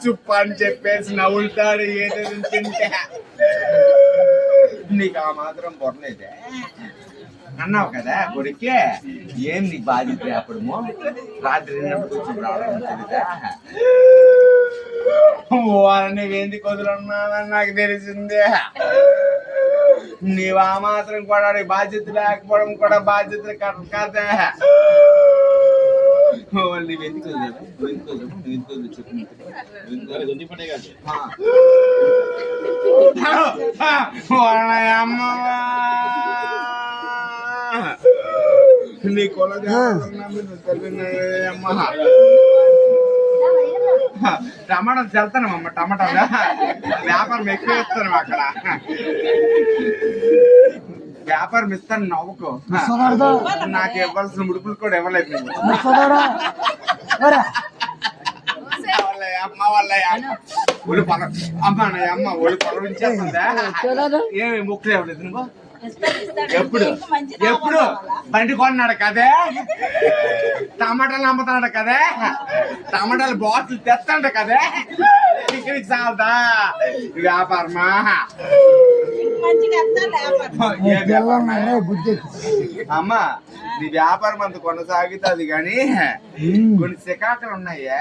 చుప్ప అని చెప్పేసి నవ్వుతాడు ఏదో తింటే. నీకు ఆ మాత్రం పొరలేదే అన్నావు కదా కొడుకే. ఏం నీకు బాధ్యత అప్పుడు రాత్రి కొంచెం రావడం తెలియదా? వాళ్ళని ఎందుకు వదులున్నానని నాకు తెలిసిందే. నీవు ఆ మాత్రం కూడా బాధ్యత లేకపోవడం కూడా బాధ్యత కదా. నువ్వు ఎందుకు అమ్మ నీ కొల టమాటాలు చల్తానమ్మా. టమాటాలు వ్యాపారం ఎక్కువ ఇస్తాను అక్కడ. వ్యాపారం ఇస్తాను నవ్వుకో. నాకు ఇవ్వాల్సిన ముడుపులు కూడా ఇవ్వలేదు. అమ్మ వాళ్ళ ఒళ్ళు పొల అమ్మ అమ్మ ఒళ్ళు పొలవించేస్తుందా? ఏమి ముక్కులు ఇవ్వలేదు నువ్వు? ఎప్పుడు ఎప్పుడు బండి కొన్నాడు కదే, టమాటాలు అమ్ముతున్నాడు కదే, టమాటాలు బాటిల్ తెస్తాడు కదే. ఇక్కడికి చాలదా వ్యాపారమా? అమ్మా నీ వ్యాపారం అంత కొనసాగుతుంది కానీ కొన్ని చికాకులు ఉన్నాయా?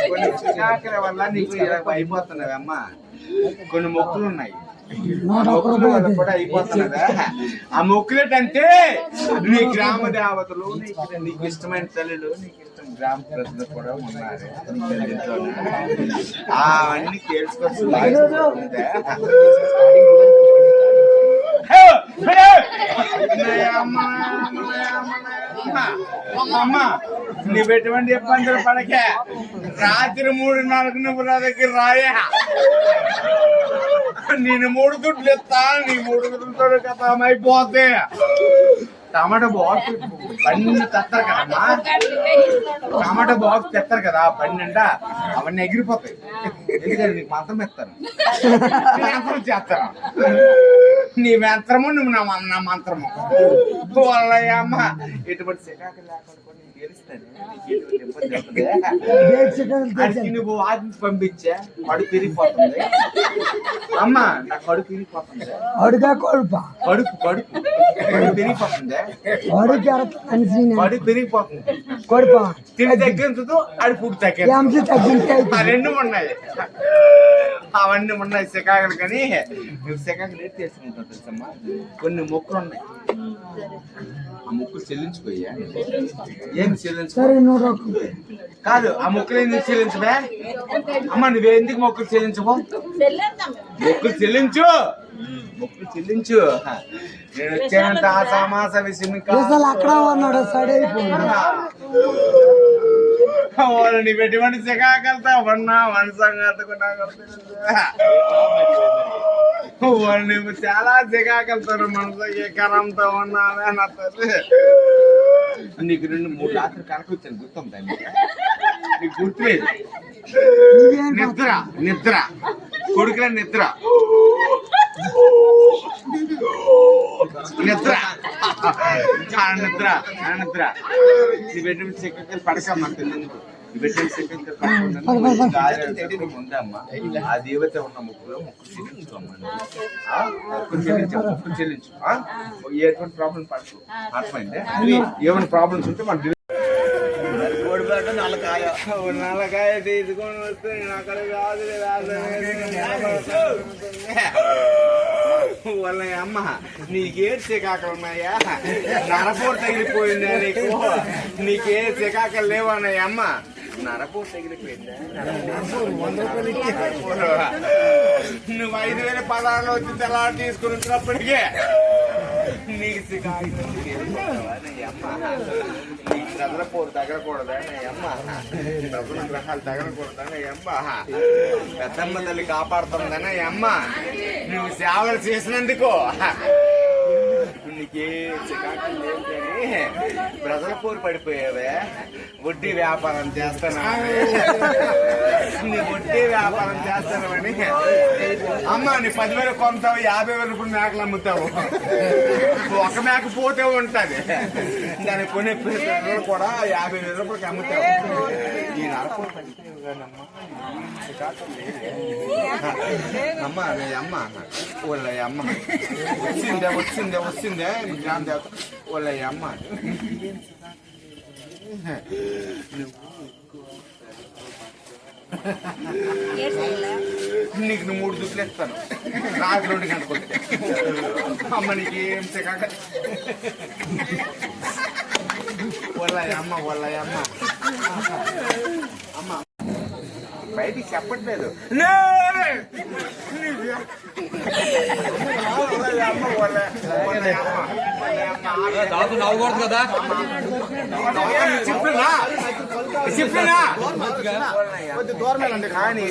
కొన్ని చికాకుల వల్ల నీకు అయిపోతున్నావు అమ్మా. కొన్ని మొక్కులు ఉన్నాయి, మొక్కుల వల్ల కూడా అయిపోతున్నదా? ఆ మొక్కులేటంటే నీ గ్రామ దేవతలు, నీకు ఇష్టమైన తల్లులు, నీకు ఇష్టం గ్రామ ప్రజలు కూడా ఉన్నారు. అవన్నీ తెలుసుకొచ్చి అమ్మ నువ్వు ఎటువంటి ఇబ్బందులు పడకే. రాత్రి 3:30 నువ్వు నా దగ్గర రాయా. నేను 3 దుడ్లు ఇస్తా. నీ 3 దుడ్లతో కథమైపోతే టమాటా బాక్స్ బండి తెస్తారు కదమ్మా. టమాటా బాక్స్ తెస్తారు కదా బండి అంట, అవన్నీ ఎగిరిపోతాయి. ఎందుకంటే నీకు మంత్రం ఇస్తాను, యంత్రం చేస్తాను. నీ యంత్రము నువ్వు నా మంత్రము. వాళ్ళమ్మ ఎటువంటి శకాకి లేకుండా నువ్వు వాదించి పంపించా. కడుపు పెరిగిపోతుంది అమ్మ, నా కడుపు పెరిగిపోతుంది. కడుపు కడుపు పెరిగిపోతుంది. కడుపు పెరిగిపోతుంది. తిని తగ్గించదు, అది ఫుడ్ తగ్గించదు. రెండు ఉన్నాయి, అవన్నీ ఉన్నాయి శకాకులు. కానీ నువ్వు శకాకులు రేట్ చేసుకుంటావు తెలుసమ్మా. కొన్ని మొక్కులు ఉన్నాయి, ఆ మొక్కులు చెల్లించుకోయ్యా. ఏం చెల్లించు కాదు, ఆ మొక్కులు ఎందుకు చెల్లించవే అమ్మ? నువ్వెందుకు మొక్కులు చెల్లించవు? మొక్కులు చెల్లించు, మొక్కులు చెల్లించు. నేను వచ్చేంత ఆసామాస విషయం వాళ్ళని ఎటువంటి శకాకలతో ఉన్నా వన్ సంగతి వాళ్ళు చాలా శకాకలతో మనసు కరంతో ఉన్నావే నా తల్లి. నీకు 2-3 రాత్రి కలకొచ్చాను, గుర్తుందా నీకు? గుర్తులేదు. నిద్ర నిద్ర కొడుకుల నిద్ర నిద్ర నిద్ర నిద్ర. నీ బెడ్రూమ్ చెక్కలు పడకమ్మా పిల్లలు. ఉందమ్మా ఆ దేవత ఉన్న ముక్కులో ముక్కు చెల్లించుకోమ్మా. ముక్కు చెల్లించు. ఎటువంటి ప్రాబ్లం పడదు, అర్థమైంది? ఏమైనా ప్రాబ్లమ్స్ ఉంటే మన నల్లకాయ తీసుకొని వస్తే అక్కడ కాదు వాళ్ళ అమ్మ. నీకే చికాకలు ఉన్నాయా? నరపోటు తగిలిపోయిందా నీకు? నీకే చికాకలు లేవన్నాయా అమ్మ? నరపోటు తగిలిపోయిందా? నువ్వు 5,000 పదాలు వచ్చి తెలా తీసుకుని వచ్చినప్పటికే నీకు చికాకులు నీకు చదరపోరు తగలకూడదా అమ్మ? డబ్బుల గ్రహాలు తగలకూడదా అమ్మ? పెద్దమ్మ తల్లి కాపాడుతుందనే అమ్మ. నువ్వు సేవలు చేసినందుకు నీ నీకు చికాకులు లేవు కానీ ప్రజల పోరు పడిపోయావే. వడ్డీ వ్యాపారం చేస్తానా? నీ వడ్డీ వ్యాపారం చేస్తానని అమ్మ నీ 10,000 కొంటావు, 50,000 రూపాయలు మేకలు అమ్ముతావు. ఒక మేక పోతే ఉంటది, దాన్ని కొనే పిల్లలు కూడా 50,000 రూపాయలకి అమ్ముతావు. ఈ నరకం అమ్మ నీ అమ్మ వాళ్ళ అమ్మ వచ్చిందే నీ గ్రామ దేవత వాళ్ళ అమ్మ. నీకు 3 దుక్కులు ఇస్తాను రాత్రి 2 గంటలకు వస్తే. అమ్మ నీకు ఏం చికాక వాళ్ళ అమ్మ అమ్మ బయటికి చెప్పట్లేదు. నవ్వకూడదు కదా, చెప్పినా దూరమేలండి. కానీ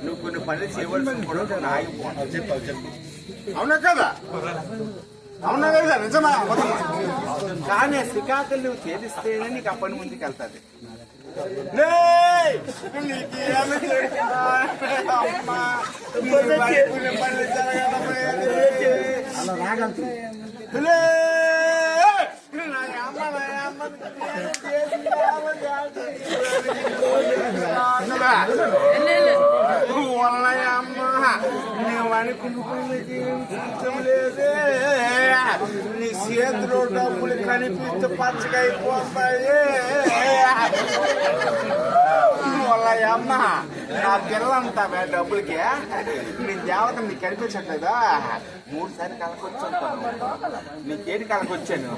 నువ్వు కొన్ని పనులు చేయవలసిన కూడా ఆగిపోతావు. చెప్పు అవునా కదా? అవునా కదా? నిజమా? కానీ శ్రీకాకులు నువ్వు ఛేదిస్తేనే నీకు ఆ పని ముందుకు వెళ్తాది. నువ్వు అనుకుంటున్నది లేదే. నీ చేతిలో డబ్బులు కనిపిస్తే పచ్చగా అయిపోతాయి. అమ్మ నా పిల్లంతా డబ్బులకి నీ దేవత నీకు కనిపించట్లేదా? 3 సార్లు కలకొచ్చాను, నీకేటి కలకొచ్చాను.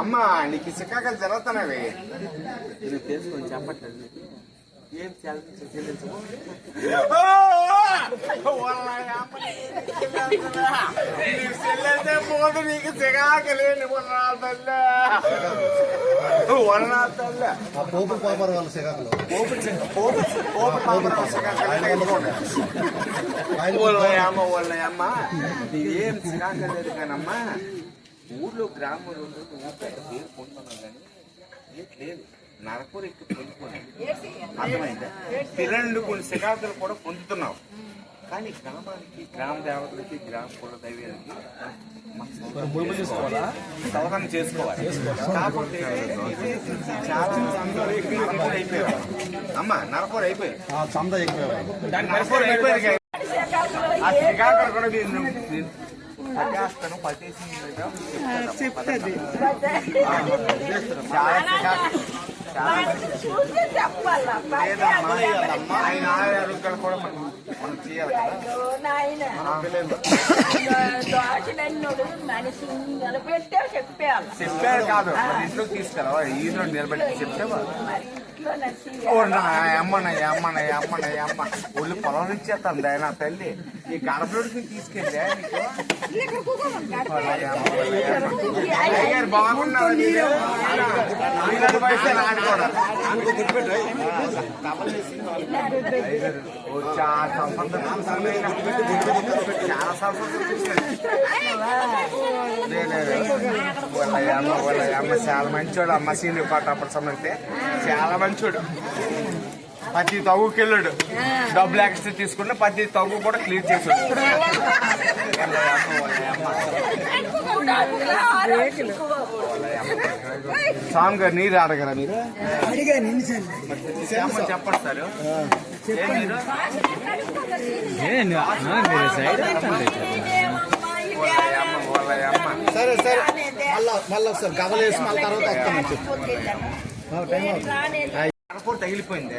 అమ్మ నీకు చికాకలు జరుగుతున్నావి, నువ్వు తెలుసుకొని చెప్పట్లేదు. ఏం చెల్లించు పోదు నీకు చికాకలేని అమ్మ ఏం చికాకలేదు కానమ్మా. ఊర్లో గ్రామంలో పెద్ద పేరు పొందుతున్నావు కానీ లేదు. నరకూర ఎక్కి పొందుకోండి, అర్థమైందా? పిల్లలు కొన్ని శిఖాకులు కూడా పొందుతున్నావు. కానీ గ్రామానికి, గ్రామ దేవతలకి, గ్రామ కుల దైవాలకి సవరణ చేసుకోవాలి. కాకపోతే చాలా నరకూర అయిపోయావు అమ్మ, నరకూర అయిపోయావు, నరకూర అయిపోయారు. ఆ శిఖాకులు కూడా పట్టేస్తాను, పట్టేసి చెప్తుంది. చాలా శిఖాకులు ఆయన ఆరోగ్యాలు కూడా మనం చేయాలి చెప్పారు కాదు, ఇంట్లోకి తీసుకెళ్ళవా? ఈలో నిలబెట్టి చెప్తావా? అమ్మ ఒళ్ళు పొలం ఇచ్చేస్తాను నా తల్లి. ఈ గడపలోకి తీసుకెళ్ళా నీకు బాగున్నారు. చాలా సంబంధం, చాలా సంబంధం. అమ్మ చాలా మంచోడు. అమ్మ సీనియర్ పాట అప్పటి సమయంతే చాలా మంచోడు. ప్రతి తగ్గుకెళ్ళాడు, డబ్బులు ఎక్స్ట్రా తీసుకుంటే ప్రతి తగ్గు కూడా క్లియర్ చేసాడు. స్వామి గారు నీరు అడగరా? మీరు చెప్పండి సార్. సరే సరే, మళ్ళీ ఒకసారి గవలేసి మళ్ళీ తర్వాత వస్తామని చెప్పి తగిలిపోయింది.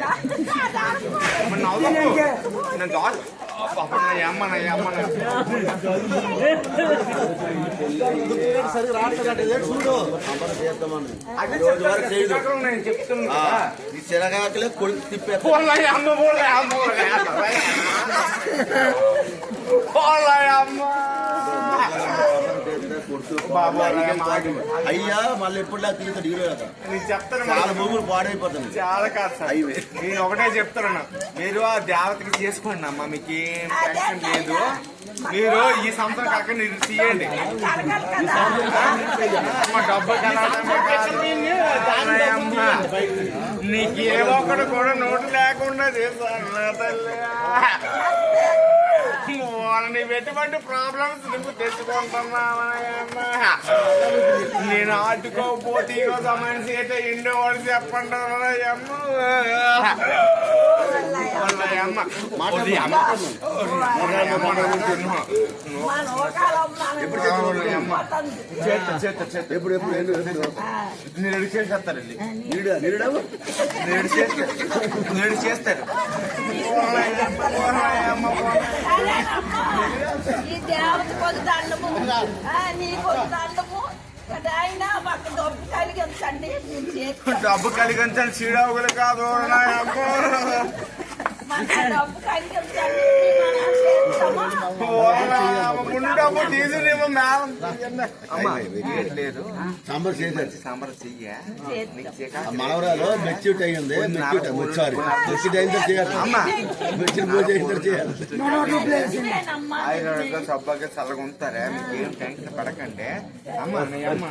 నేను చెప్తున్నా చిరగాకలే కొడుకు తిప్పే అమ్మ బాబు అయ్యా మళ్ళీ ఎప్పుడులా తీస్తాడు హీరో నేను చెప్తాను చాలా మూవీలు పాడైపోతుంది. చాలా కాదు సార్, నేను ఒకటే చెప్తున్నాను, మీరు ఆ దేవతకి చేసుకోండి అమ్మా, మీకు ఏం టెన్షన్ లేదు. మీరు ఈ సంవత్సరం కాక మీరు తీయండి. అమ్మ డబ్బు నీకు ఏ ఒక్కడు కూడా నోటు లేకుండా చేశాను నా తల్లి. వాళ్ళని ఎటువంటి ప్రాబ్లమ్స్ నువ్వు తెచ్చుకుంటున్నావా? నేను ఆడుకోకపోతే ఈరోజు మనిషి అయితే ఇండో వాడు చెప్పండి నేను చేసేస్తారండి, నేను చేస్తారు. ఈ దేవత కొద్ది దండము, నీ కొద్ది దండము. ఆయన మాకు డబ్బు కలిగించండి. డబ్బు కలిగించండి, చీడవులు కాదు. డబ్బు కలిగించండి. ముందు డబ్బు తీసుకునేమో మేడం. అమ్మా లేదు, సాంబార్ చేశారు. సాంబార్ చెయ్య మనవరాలు మెచ్యూట్ అయ్యింది. సారీ మెచ్యూట్ అయిందో చేయాలి. మెచ్యూట్ పూజ అయిందో చేయాలి. సబ్బాగా చల్లగా ఉంటారా, మీకు ఏం టెన్షన్ పడకండి. అమ్మా అమ్మా